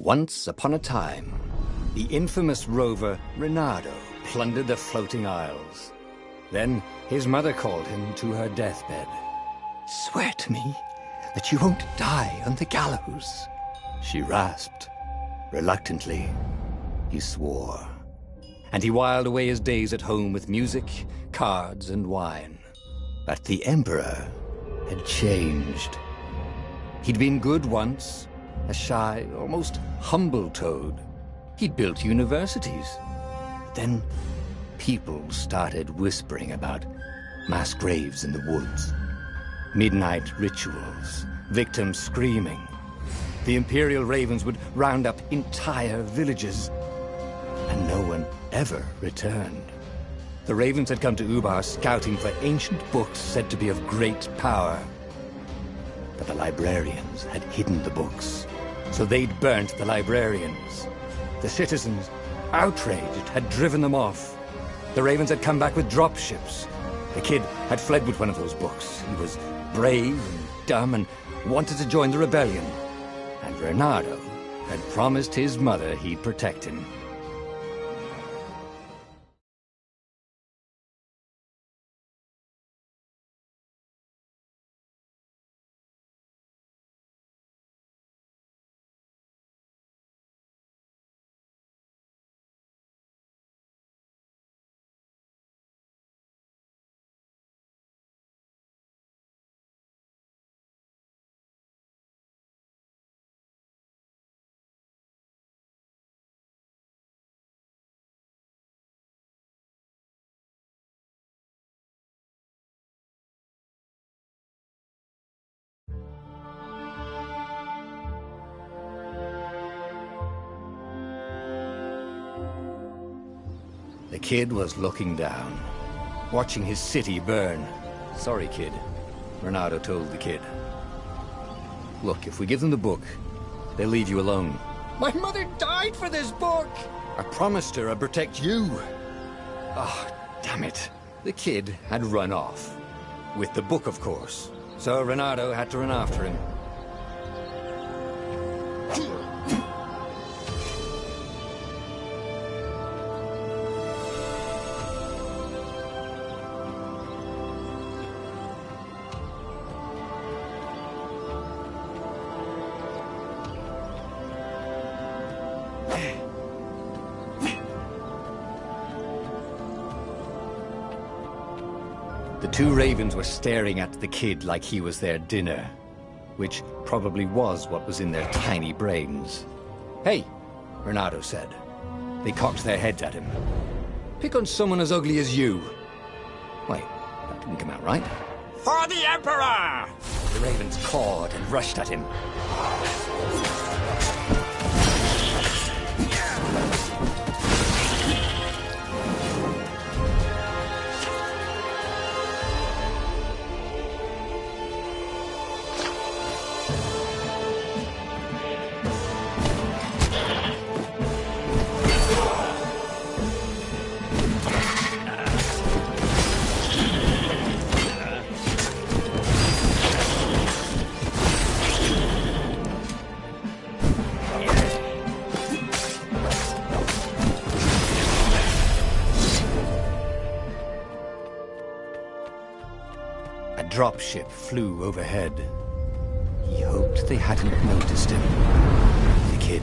Once upon a time, the infamous rover Reynardo plundered the floating isles. Then his mother called him to her deathbed. "Swear to me that you won't die on the gallows," she rasped. Reluctantly, he swore. And he whiled away his days at home with music, cards, and wine. But the Emperor had changed. He'd been good once, a shy, almost humble toad. He'd built universities. Then people started whispering about mass graves in the woods, midnight rituals, victims screaming. The Imperial Ravens would round up entire villages, and no one ever returned. The Ravens had come to Ubar scouting for ancient books said to be of great power. But the librarians had hidden the books, so they'd burnt the librarians. The citizens, outraged, had driven them off. The Ravens had come back with dropships. The kid had fled with one of those books. He was brave and dumb and wanted to join the rebellion. And Reynardo had promised his mother he'd protect him. The kid was looking down, watching his city burn. "Sorry, kid," Reynardo told the kid. "Look, if we give them the book, they'll leave you alone." "My mother died for this book!" "I promised her I'd protect you." "Oh, damn it." The kid had run off. With the book, of course. So Reynardo had to run after him. The two ravens were staring at the kid like he was their dinner, which probably was what was in their tiny brains. "Hey," Reynardo said. They cocked their heads at him. "Pick on someone as ugly as you." Wait, that didn't come out right. "For the Emperor!" The ravens cawed and rushed at him. A dropship flew overhead. He hoped they hadn't noticed him. The kid.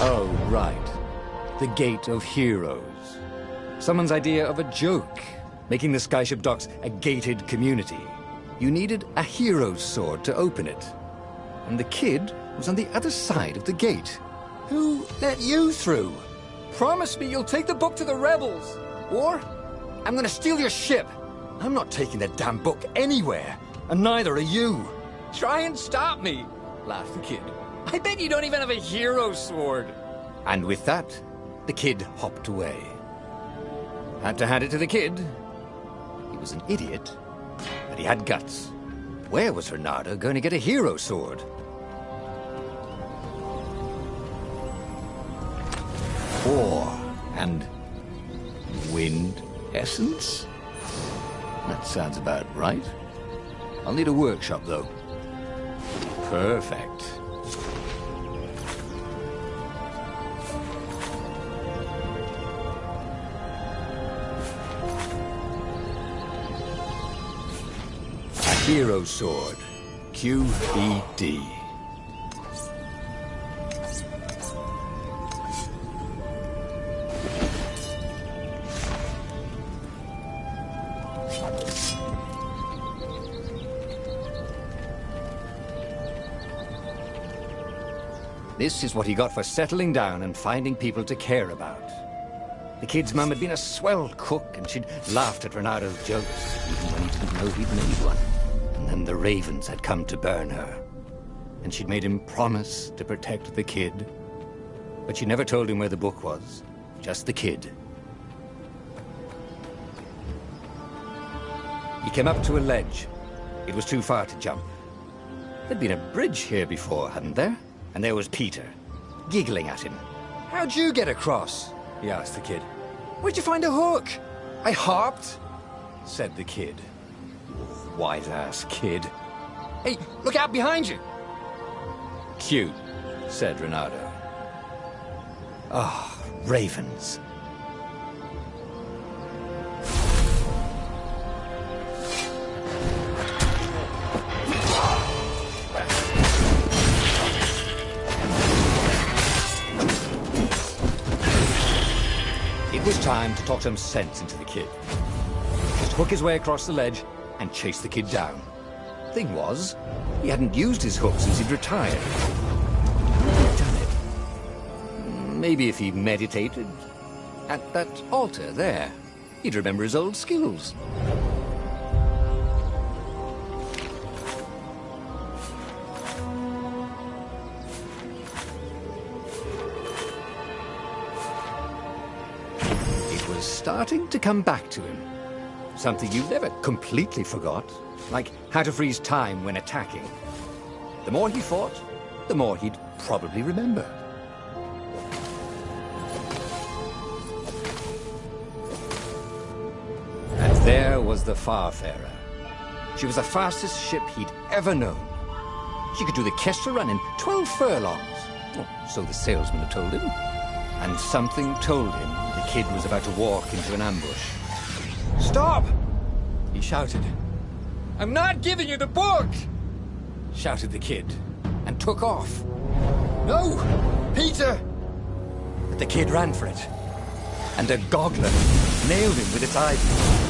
Oh, right. The Gate of Heroes. Someone's idea of a joke, making the Skyship docks a gated community. You needed a hero's sword to open it. And the kid was on the other side of the gate. Who let you through? Promise me you'll take the book to the rebels, or I'm gonna steal your ship. I'm not taking that damn book anywhere, and neither are you. Try and stop me, laughed the kid. I bet you don't even have a hero sword. And with that, the kid hopped away. Had to hand it to the kid. He was an idiot, but he had guts. Where was Reynardo going to get a hero sword? Ore and wind essence? That sounds about right. I'll need a workshop, though. Perfect. A hero sword. QED. This is what he got for settling down and finding people to care about. The kid's mum had been a swell cook, and she'd laughed at Reynardo's jokes, even when he didn't know he'd made one. And then the ravens had come to burn her. And she'd made him promise to protect the kid. But she never told him where the book was, just the kid. He came up to a ledge. It was too far to jump. There'd been a bridge here before, hadn't there? And there was Peter, giggling at him. "How'd you get across?" he asked the kid. "Where'd you find a hook?" "I hopped," said the kid. Wise-ass kid. "Hey, look out behind you!" "Cute," said Reynardo. Ah, ravens. It was time to talk some sense into the kid. Just hook his way across the ledge and chase the kid down. Thing was, he hadn't used his hook since he'd retired. Damn it. Maybe if he meditated at that altar there, he'd remember his old skills. Starting to come back to him. Something you never completely forgot, like how to freeze time when attacking. The more he fought, the more he'd probably remember. And there was the Farfarer. She was the fastest ship he'd ever known. She could do the Kestrel run in 12 furlongs. Oh, so the salesman had told him. And something told him the kid was about to walk into an ambush. "Stop!" he shouted. "I'm not giving you the book!" shouted the kid, and took off. "No! Peter!" But the kid ran for it, and a goggler nailed him with its ivy.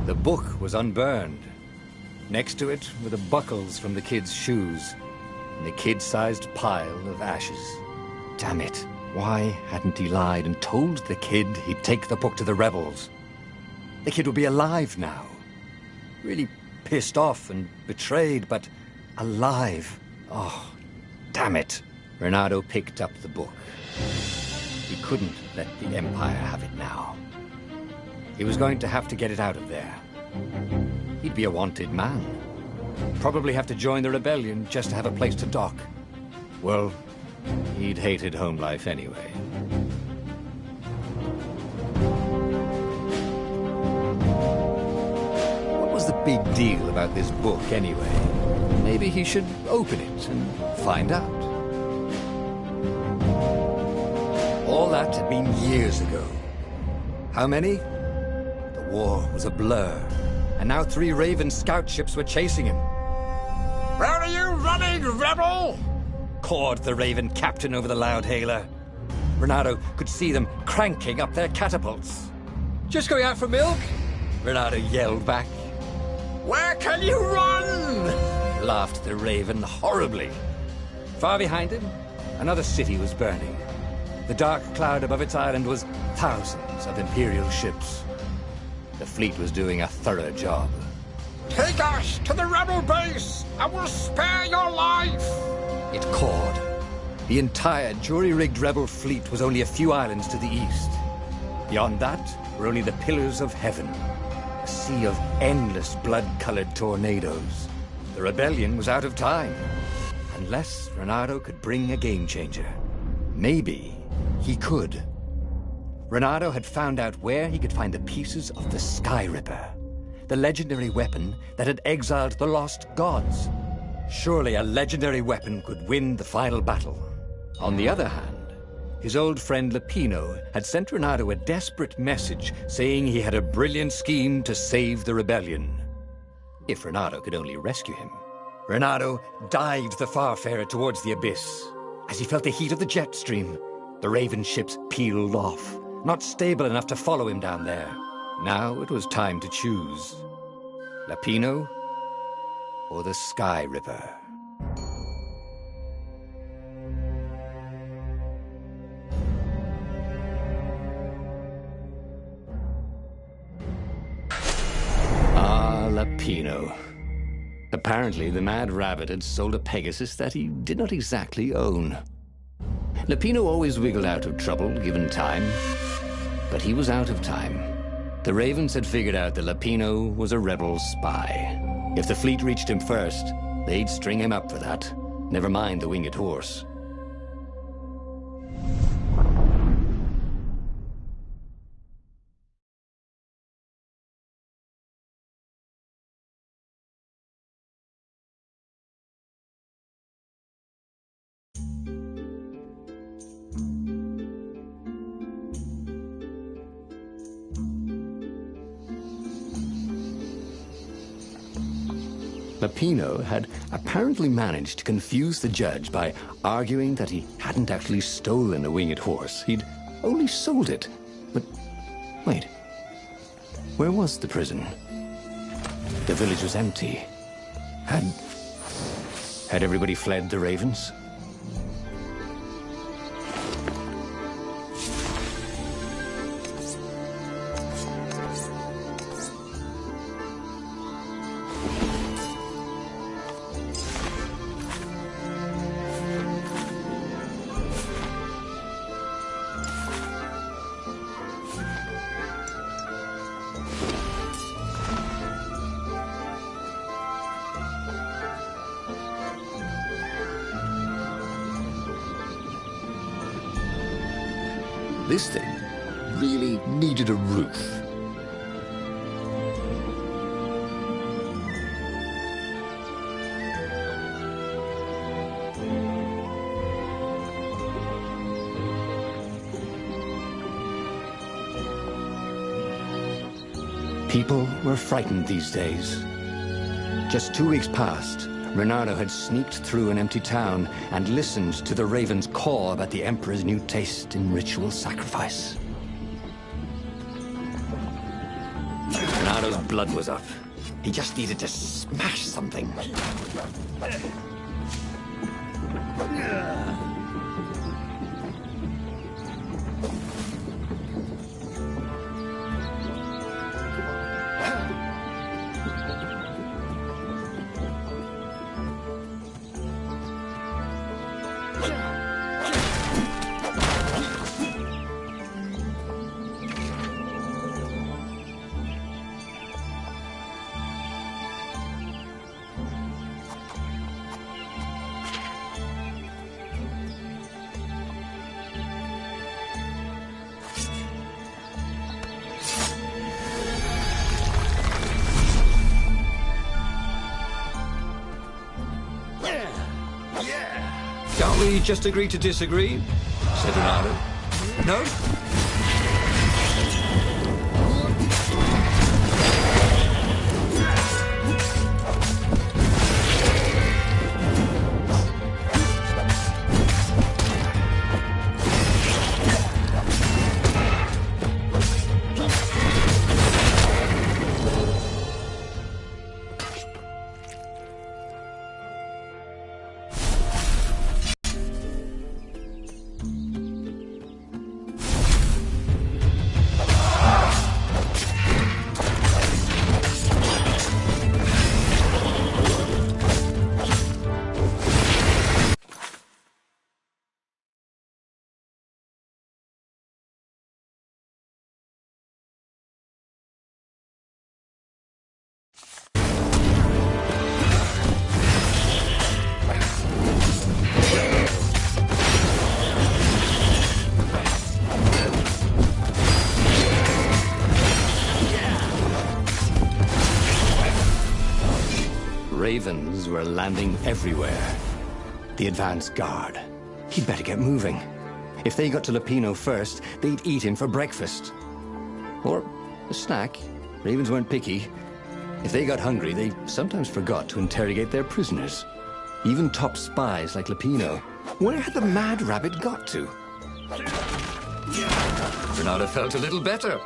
The book was unburned. Next to it were the buckles from the kid's shoes, and a kid-sized pile of ashes. Damn it. Why hadn't he lied and told the kid he'd take the book to the rebels? The kid would be alive now. Really pissed off and betrayed, but alive. Oh, damn it. Reynardo picked up the book. He couldn't let the Empire have it now. He was going to have to get it out of there. He'd be a wanted man. Probably have to join the rebellion just to have a place to dock. Well, he'd hated home life anyway. What was the big deal about this book anyway? Maybe he should open it and find out. All that had been years ago. How many? The war was a blur, and now 3 Raven scout ships were chasing him. "Where are you running, rebel?" cawed the Raven captain over the loud hailer. Reynardo could see them cranking up their catapults. "Just going out for milk?" Reynardo yelled back. "Where can you run?" laughed the Raven horribly. Far behind him, another city was burning. The dark cloud above its island was thousands of Imperial ships. The fleet was doing a thorough job. Take us to the rebel base! I will spare your life! It cawed. The entire jury-rigged rebel fleet was only a few islands to the east. Beyond that were only the pillars of heaven. A sea of endless blood-colored tornadoes. The rebellion was out of time. Unless Reynardo could bring a game-changer. Maybe he could. Reynardo had found out where he could find the pieces of the Sky Ripper, the legendary weapon that had exiled the lost gods. Surely a legendary weapon could win the final battle. On the other hand, his old friend Lapino had sent Reynardo a desperate message saying he had a brilliant scheme to save the rebellion. If Reynardo could only rescue him. Reynardo dived the Farfarer towards the abyss. As he felt the heat of the jet stream, the Raven ships peeled off, not stable enough to follow him down there. Now it was time to choose. Lapino or the Sky Ripper? Ah, Lapino. Apparently, the Mad Rabbit had sold a Pegasus that he did not exactly own. Lapino always wiggled out of trouble, given time. But he was out of time. The Ravens had figured out that Lapino was a rebel spy. If the fleet reached him first, they'd string him up for that. Never mind the winged horse. Lapino had apparently managed to confuse the judge by arguing that he hadn't actually stolen a winged horse. He'd only sold it. But wait, where was the prison? The village was empty. Had everybody fled the Ravens? This thing really needed a roof. People were frightened these days. Just 2 weeks past, Reynardo had sneaked through an empty town and listened to the Ravens caw about the Emperor's new taste in ritual sacrifice. Reynardo's blood was up. He just needed to smash something. Can't we just agree to disagree? Said Reynardo. No? ravens were landing everywhere. The advance guard. He'd better get moving. If they got to Lupino first, they'd eat him for breakfast. Or a snack. Ravens weren't picky. If they got hungry, they sometimes forgot to interrogate their prisoners. Even top spies like Lupino. Where had the mad rabbit got to? Bernardo felt a little better.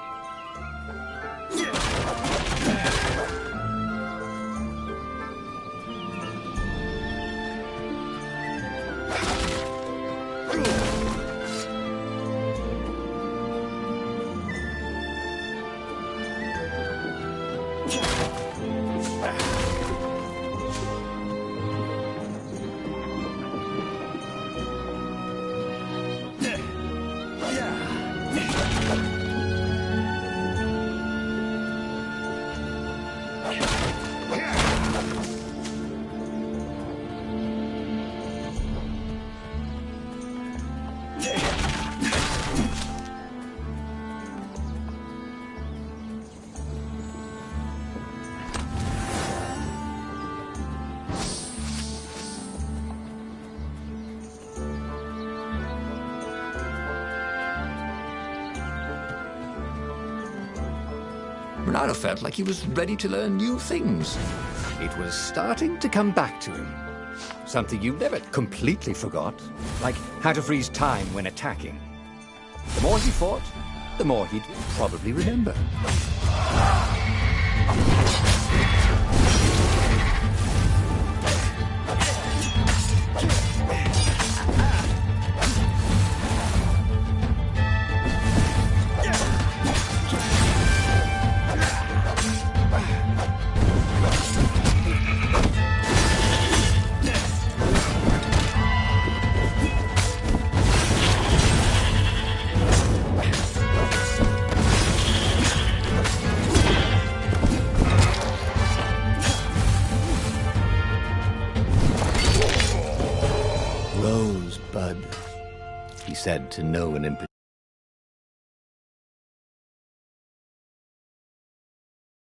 Bernardo felt like he was ready to learn new things. It was starting to come back to him. Something you never completely forgot, like how to freeze time when attacking. The more he fought, the more he'd probably remember. Rosebud, he said to no one in particular.